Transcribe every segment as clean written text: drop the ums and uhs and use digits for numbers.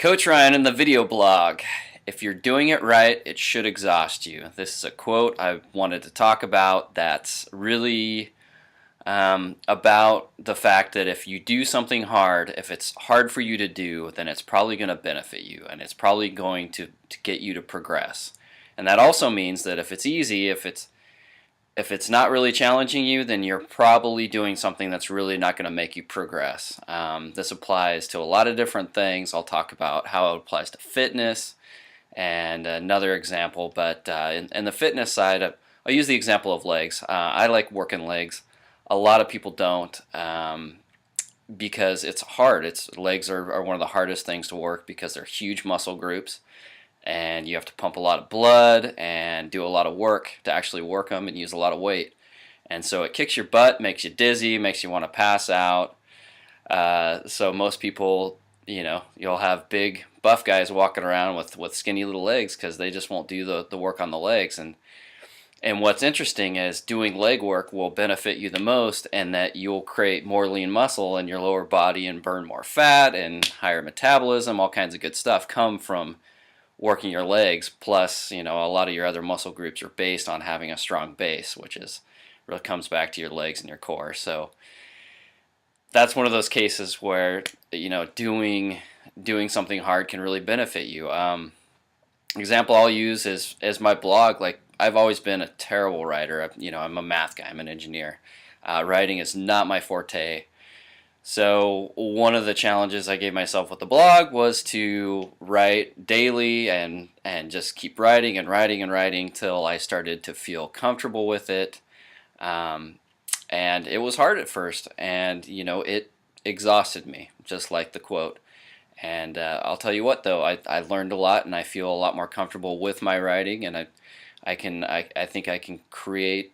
Coach Ryan in the video blog. If you're doing it right, it should exhaust you. This is a quote I wanted to talk about that's really about the fact that if you do something hard, if it's hard for you to do, then it's probably going to benefit you and it's probably going to get you to progress. And that also means that if it's easy, if it's not really challenging you, then you're probably doing something that's really not going to make you progress. This applies to a lot of different things. I'll talk about how it applies to fitness and another example. But in the fitness side, I'll use the example of legs. I like working legs. A lot of people don't because it's hard. Legs are one of the hardest things to work because they're huge muscle groups. And you have to pump a lot of blood and do a lot of work to actually work them and use a lot of weight. And so it kicks your butt, makes you dizzy, makes you want to pass out. So most people, you'll have big buff guys walking around with skinny little legs because they just won't do the work on the legs. And what's interesting is doing leg work will benefit you the most, and that you'll create more lean muscle in your lower body and burn more fat and higher metabolism. All kinds of good stuff come from working your legs. Plus, a lot of your other muscle groups are based on having a strong base, which really comes back to your legs and your core. So that's one of those cases where doing something hard can really benefit you. Example I'll use is my blog. Like, I've always been a terrible writer. I'm a math guy. I'm an engineer. Writing is not my forte. So one of the challenges I gave myself with the blog was to write daily and just keep writing and writing and writing till I started to feel comfortable with it. And it was hard at first, and it exhausted me, just like the quote. And I'll tell you what, though, I learned a lot, and I feel a lot more comfortable with my writing, and I think I can create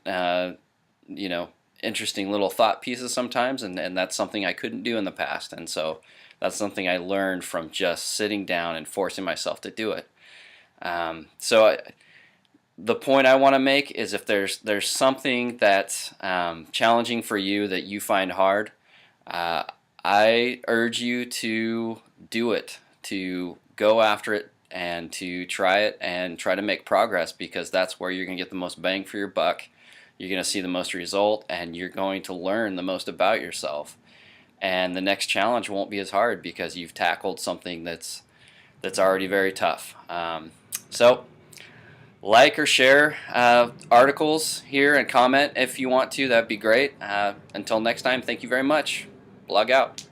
interesting little thought pieces sometimes, and that's something I couldn't do in the past. And so that's something I learned from just sitting down and forcing myself to do it. The point I want to make is, if there's something that's challenging for you that you find hard, I urge you to do it, to go after it, and to try it and try to make progress, because that's where you're going to get the most bang for your buck. You're going to see the most result, and you're going to learn the most about yourself. And the next challenge won't be as hard because you've tackled something that's already very tough. So like or share articles here and comment if you want to. That'd be great. Until next time, thank you very much. Blog out.